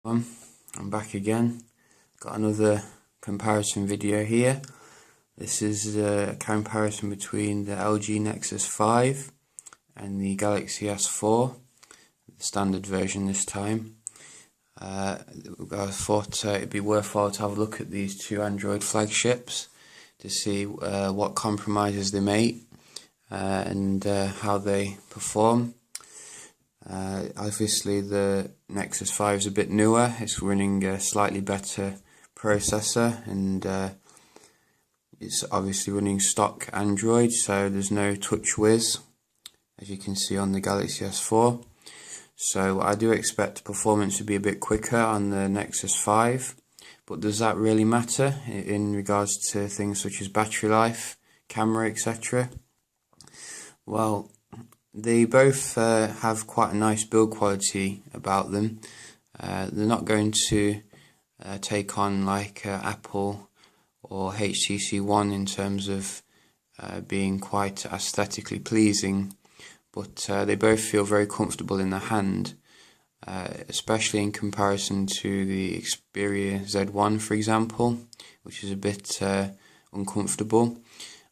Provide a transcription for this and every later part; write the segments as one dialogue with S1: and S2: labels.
S1: I'm back again. Got another comparison video here. This is a comparison between the LG Nexus 5 and the Galaxy S4, the standard version this time. I thought it'd be worthwhile to have a look at these two Android flagships to see what compromises they make and how they perform. Obviously the Nexus 5 is a bit newer, it's running a slightly better processor, and it's obviously running stock Android, so there's no TouchWiz as you can see on the Galaxy S4. So I do expect performance to be a bit quicker on the Nexus 5, but does that really matter in regards to things such as battery life, camera, etc.? Well, they both have quite a nice build quality about them. They're not going to take on like Apple or HTC One in terms of being quite aesthetically pleasing, but they both feel very comfortable in the hand, especially in comparison to the Xperia Z1, for example, which is a bit uncomfortable.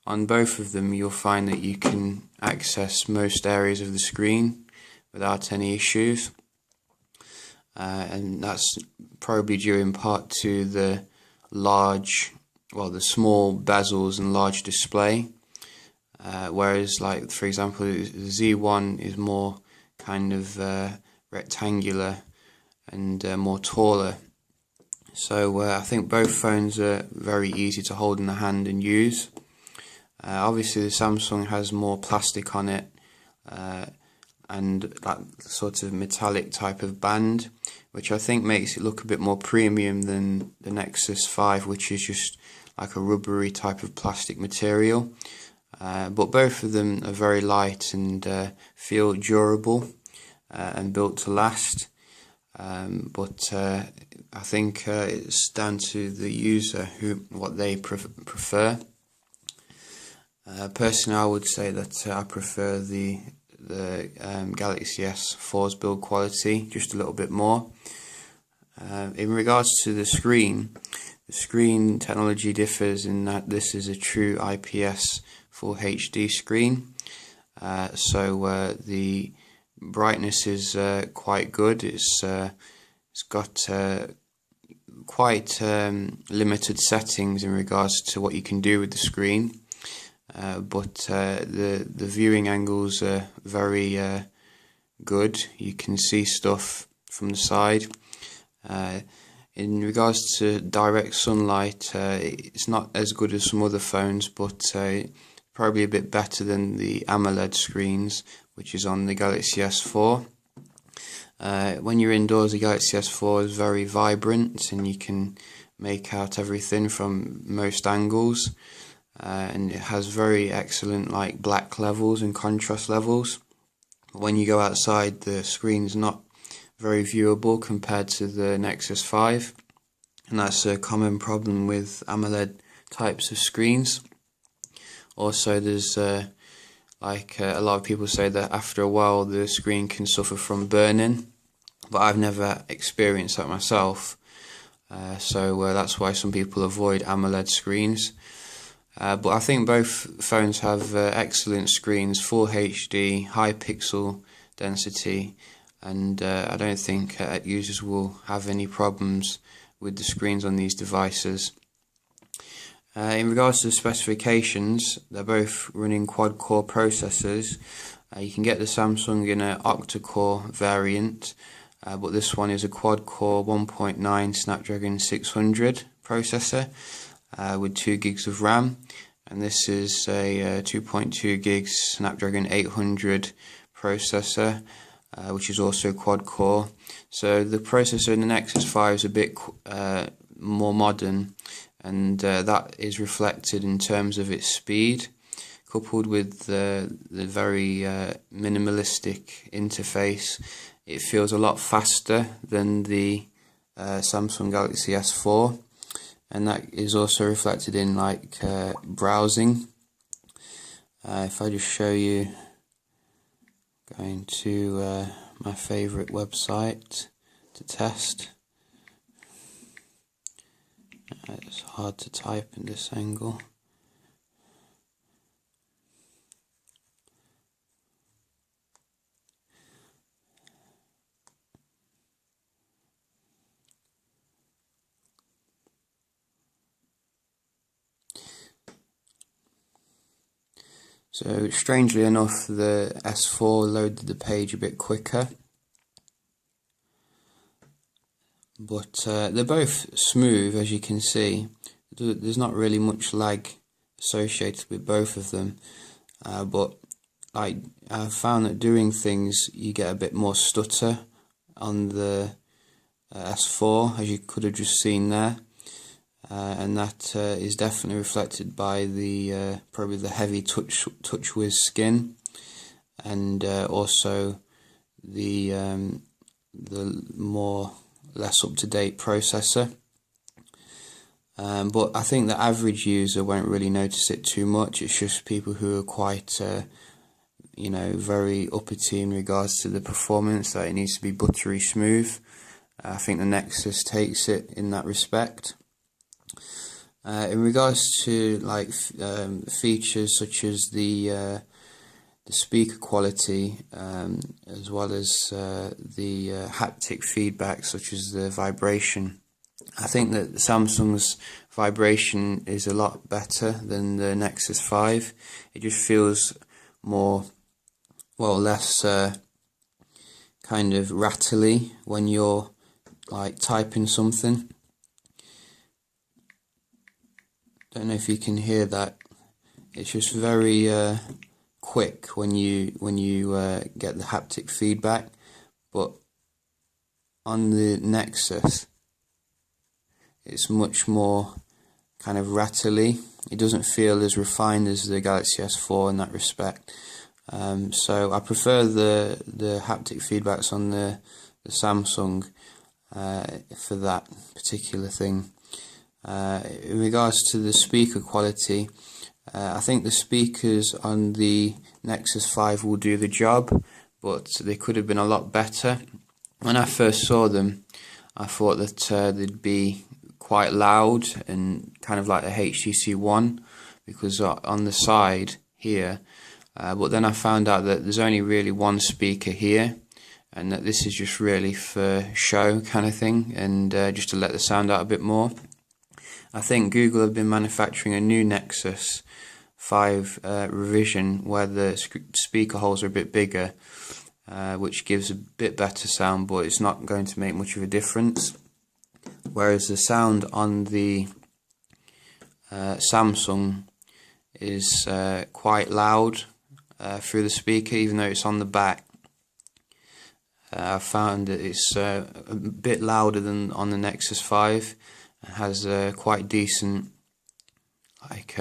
S1: On both of them you'll find that you can access most areas of the screen without any issues, and that's probably due in part to the small bezels and large display, whereas like for example the Z1 is more kind of rectangular and more taller. So I think both phones are very easy to hold in the hand and use. Obviously the Samsung has more plastic on it and that sort of metallic type of band, which I think makes it look a bit more premium than the Nexus 5, which is just like a rubbery type of plastic material. But both of them are very light and feel durable and built to last. But I think it's down to the user what they prefer. Personally, I would say that I prefer the Galaxy S4's build quality just a little bit more. In regards to the screen technology differs in that this is a true IPS Full HD screen. So the brightness is quite good. It's got quite limited settings in regards to what you can do with the screen. But the viewing angles are very good. You can see stuff from the side. In regards to direct sunlight, it's not as good as some other phones, but probably a bit better than the AMOLED screens, which is on the Galaxy S4. When you're indoors, the Galaxy S4 is very vibrant and you can make out everything from most angles. And it has very excellent like black levels and contrast levels. But when you go outside, the screen's not very viewable compared to the Nexus 5, and that's a common problem with AMOLED types of screens. Also, there's a lot of people say that after a while the screen can suffer from burning, but I've never experienced that myself. So that's why some people avoid AMOLED screens. But I think both phones have excellent screens, full HD, high pixel density, and I don't think users will have any problems with the screens on these devices. In regards to the specifications, they're both running quad-core processors. You can get the Samsung in an octa-core variant, but this one is a quad-core 1.9 Snapdragon 600 processor. With 2 gigs of RAM, and this is a 2.2 gigs Snapdragon 800 processor, which is also quad core. So the processor in the Nexus 5 is a bit more modern, and that is reflected in terms of its speed, coupled with the very minimalistic interface. It feels a lot faster than the Samsung Galaxy S4. And that is also reflected in like browsing. If I just show you, going to my favorite website to test, It's hard to type in this angle. So strangely enough, the S4 loaded the page a bit quicker, but they're both smooth, as you can see. There's not really much lag associated with both of them, but I found that doing things, you get a bit more stutter on the S4, as you could have just seen there. And that is definitely reflected by the probably the heavy TouchWiz skin, and also the more less up-to-date processor. But I think the average user won't really notice it too much. It's just people who are quite you know, very uppity in regards to the performance, that it needs to be buttery smooth. I think the Nexus takes it in that respect. In regards to like features such as the speaker quality, as well as the haptic feedback such as the vibration, I think that Samsung's vibration is a lot better than the Nexus 5. It just feels more, well, less kind of rattly when you're like typing something. Don't know if you can hear that. It's just very quick when you get the haptic feedback, but on the Nexus it's much more kind of rattly. It doesn't feel as refined as the Galaxy S4 in that respect. So I prefer the haptic feedbacks on the Samsung for that particular thing. In regards to the speaker quality, I think the speakers on the Nexus 5 will do the job, but they could have been a lot better. When I first saw them, I thought that they'd be quite loud and kind of like the HTC One, because on the side here, but then I found out that there's only really one speaker here, and that this is just really for show kind of thing, and just to let the sound out a bit more. I think Google have been manufacturing a new Nexus 5 revision where the speaker holes are a bit bigger, which gives a bit better sound, but it's not going to make much of a difference. Whereas the sound on the Samsung is quite loud through the speaker, even though it's on the back. I found that it's a bit louder than on the Nexus 5. It has a quite decent like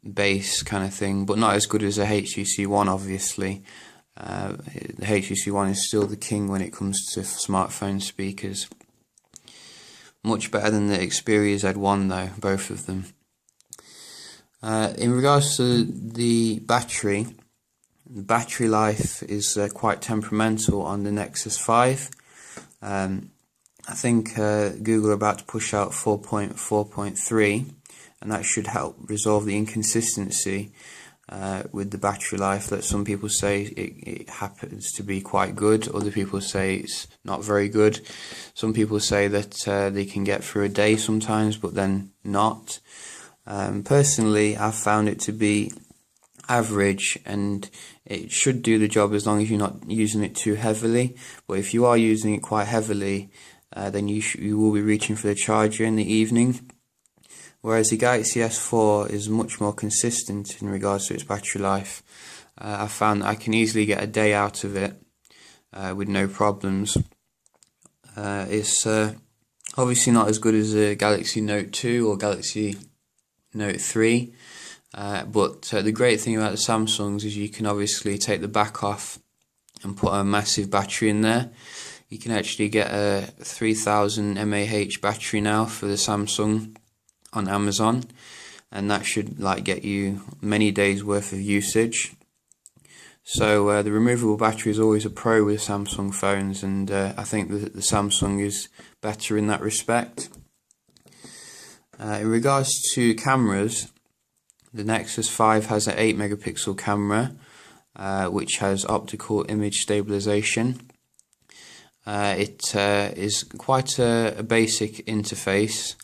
S1: bass kind of thing, but not as good as a HTC One, obviously. The HTC One is still the king when it comes to smartphone speakers. Much better than the Xperia Z1 though, both of them. In regards to the battery life is quite temperamental on the Nexus 5. I think Google are about to push out 4.4.3, and that should help resolve the inconsistency with the battery life, that some people say it happens to be quite good, other people say it's not very good. Some people say that they can get through a day sometimes, but then not. Personally, I've found it to be average, and it should do the job as long as you're not using it too heavily. But if you are using it quite heavily, then you will be reaching for the charger in the evening. Whereas the Galaxy S4 is much more consistent in regards to its battery life. I found that I can easily get a day out of it with no problems. It's obviously not as good as the Galaxy Note 2 or Galaxy Note 3, but the great thing about the Samsungs is you can obviously take the back off and put a massive battery in there. You can actually get a 3000 mAh battery now for the Samsung on Amazon, and that should like get you many days worth of usage. So the removable battery is always a pro with Samsung phones, and I think that the Samsung is better in that respect. In regards to cameras, the Nexus 5 has an 8 megapixel camera, which has optical image stabilization. It is quite a basic interface.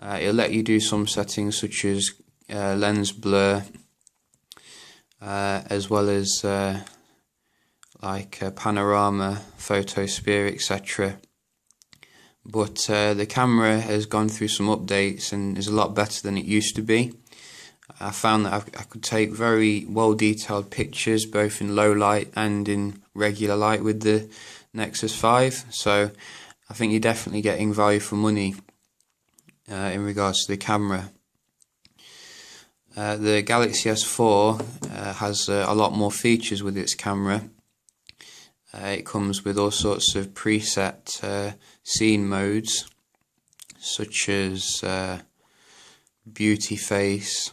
S1: It'll let you do some settings such as lens blur, as well as like panorama, photosphere, etc. But the camera has gone through some updates and is a lot better than it used to be. I found that I could take very well detailed pictures both in low light and in regular light with the Nexus 5, so I think you're definitely getting value for money in regards to the camera. The Galaxy S4 has a lot more features with its camera. It comes with all sorts of preset scene modes, such as beauty face,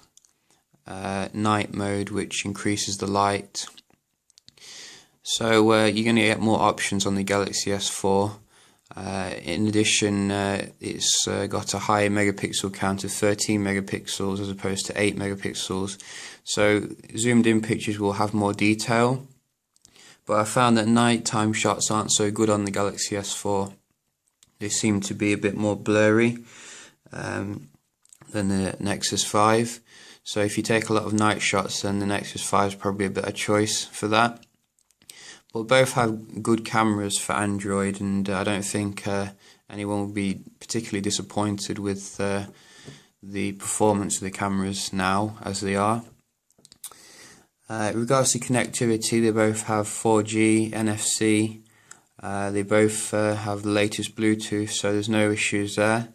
S1: night mode, which increases the light. So you're going to get more options on the Galaxy S4. In addition, it's got a higher megapixel count of 13 megapixels as opposed to 8 megapixels. So zoomed in pictures will have more detail. But I found that nighttime shots aren't so good on the Galaxy S4. They seem to be a bit more blurry than the Nexus 5. So if you take a lot of night shots, then the Nexus 5 is probably a better choice for that. But both have good cameras for Android, and I don't think anyone will be particularly disappointed with the performance of the cameras now as they are. In regards to connectivity, they both have 4G, NFC, they both have the latest Bluetooth, so there's no issues there.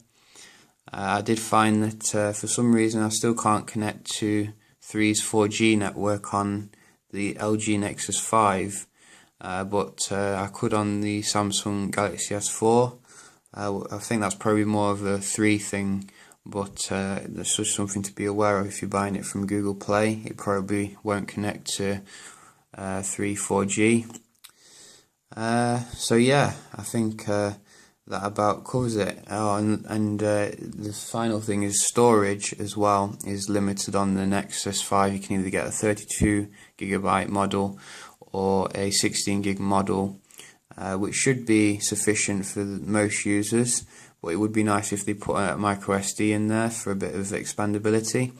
S1: I did find that for some reason I still can't connect to 3's 4G network on the LG Nexus 5, but I could on the Samsung Galaxy S4. I think that's probably more of a 3 thing, but that's just something to be aware of if you're buying it from Google Play. It probably won't connect to 3 4G. So yeah, I think that about covers it. Oh, and the final thing is storage as well is limited on the Nexus 5. You can either get a 32GB model or a 16GB model, which should be sufficient for most users, but it would be nice if they put a micro SD in there for a bit of expandability.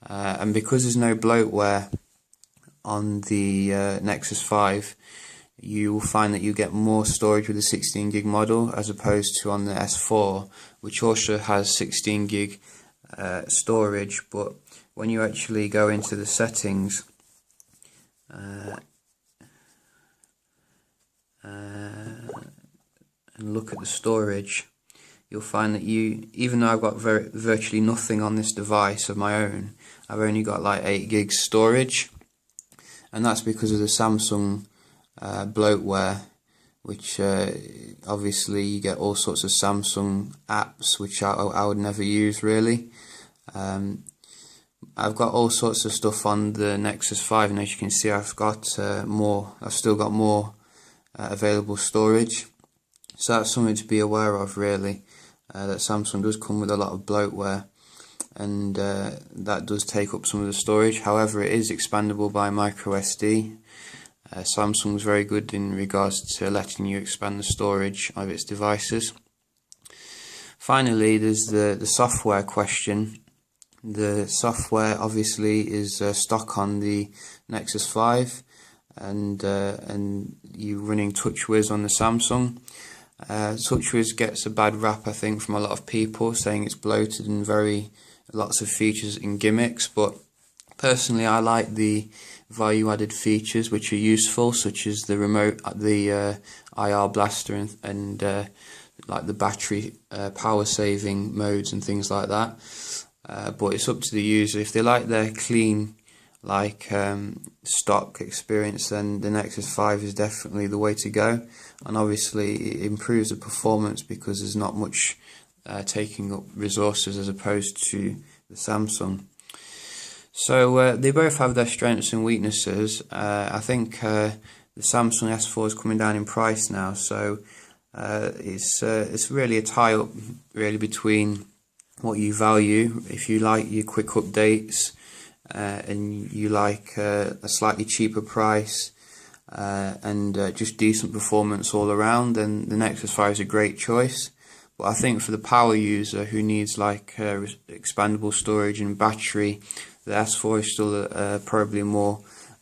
S1: And because there's no bloatware on the Nexus 5, you will find that you get more storage with the 16GB model as opposed to on the S4, which also has 16GB storage. But when you actually go into the settings and look at the storage, you'll find that even though I've got virtually nothing on this device of my own, I've only got like 8GB storage, and that's because of the Samsung bloatware, which obviously you get all sorts of Samsung apps which I would never use really. I've got all sorts of stuff on the Nexus 5, and as you can see, I've still got more available storage. So that's something to be aware of really, that Samsung does come with a lot of bloatware, and that does take up some of the storage. However, it is expandable by micro SD. Samsung's very good in regards to letting you expand the storage of its devices. Finally, there's the software question. The software obviously is stock on the Nexus 5, and you're running TouchWiz on the Samsung. TouchWiz gets a bad rap, I think, from a lot of people, saying it's bloated and lots of features and gimmicks, but personally I like the value-added features which are useful, such as the remote, the IR blaster, and like the battery power saving modes and things like that. But it's up to the user. If they like their clean, stock experience, then the Nexus 5 is definitely the way to go. And obviously it improves the performance because there's not much taking up resources as opposed to the Samsung. So they both have their strengths and weaknesses. I think the Samsung S4 is coming down in price now, so it's really a tie-up really between what you value. If you like your quick updates and you like a slightly cheaper price and just decent performance all around, then the Nexus 5 is a great choice. But I think for the power user who needs like expandable storage and battery, the S4 is still probably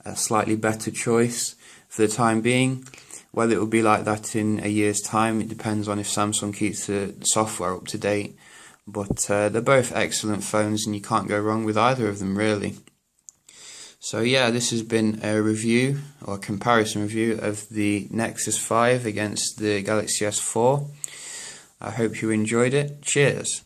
S1: a slightly better choice for the time being. Whether it will be like that in a year's time, it depends on if Samsung keeps the software up to date. But they're both excellent phones and you can't go wrong with either of them really. So yeah, this has been a review or a comparison review of the Nexus 5 against the Galaxy S4. I hope you enjoyed it. Cheers!